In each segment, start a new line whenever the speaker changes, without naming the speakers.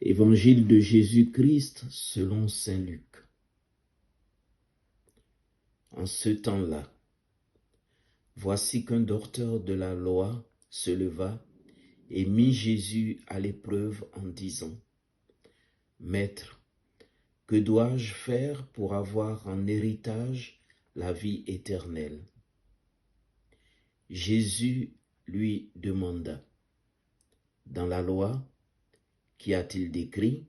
Évangile de Jésus-Christ selon saint Luc. En ce temps-là, voici qu'un docteur de la loi se leva et mit Jésus à l'épreuve en disant : « Maître, que dois-je faire pour avoir en héritage la vie éternelle ?» Jésus lui demanda : « Dans la loi, qu'y a-t-il d'écrit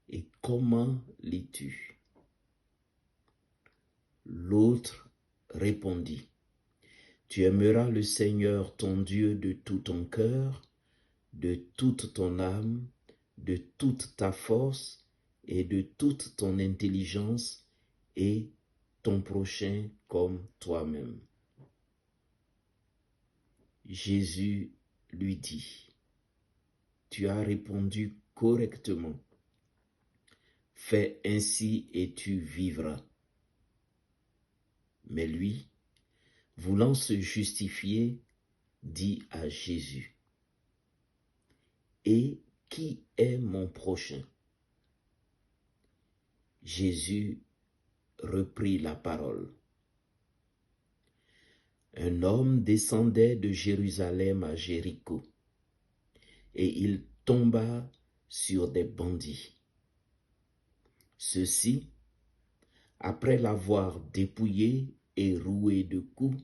et comment lis-tu » L'autre répondit : « Tu aimeras le Seigneur ton Dieu de tout ton cœur, de toute ton âme, de toute ta force et de toute ton intelligence, et ton prochain comme toi-même. » Jésus lui dit : « Tu as répondu correctement. Fais ainsi et tu vivras. » Mais lui, voulant se justifier, dit à Jésus : « Et qui est mon prochain ?» Jésus reprit la parole. Un homme descendait de Jérusalem à Jéricho, et il tomba sur des bandits. Ceux-ci, après l'avoir dépouillé et roué de coups,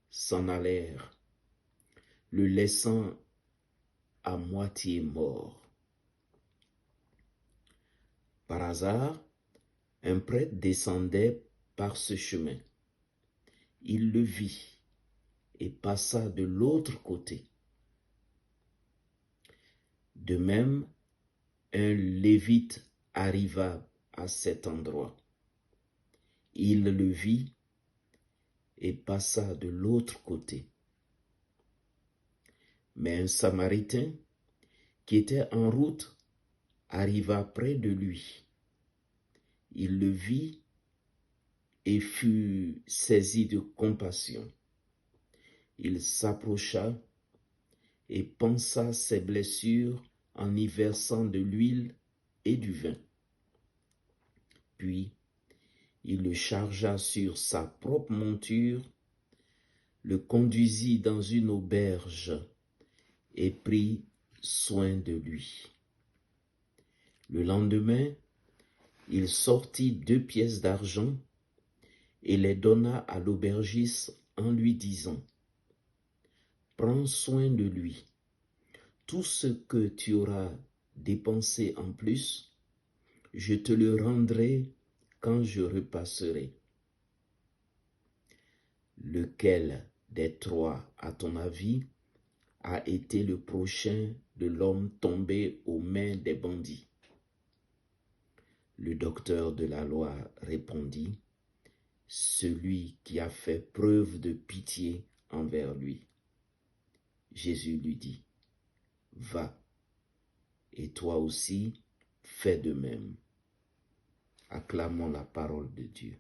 s'en allèrent, le laissant à moitié mort. Par hasard, un prêtre descendait par ce chemin. Il le vit et passa de l'autre côté. De même, un lévite arriva à cet endroit. Il le vit et passa de l'autre côté. Mais un Samaritain qui était en route arriva près de lui. Il le vit et fut saisi de compassion. Il s'approcha et pansa ses blessures en y versant de l'huile et du vin. Puis, il le chargea sur sa propre monture, le conduisit dans une auberge et prit soin de lui. Le lendemain, il sortit 2 pièces d'argent et les donna à l'aubergiste en lui disant : « Prends soin de lui. Tout ce que tu auras dépensé en plus, je te le rendrai quand je repasserai. » Lequel des 3, à ton avis, a été le prochain de l'homme tombé aux mains des bandits ? Le docteur de la loi répondit : « Celui qui a fait preuve de pitié envers lui. » Jésus lui dit : « Va, et toi aussi, fais de même. » Acclamons la parole de Dieu.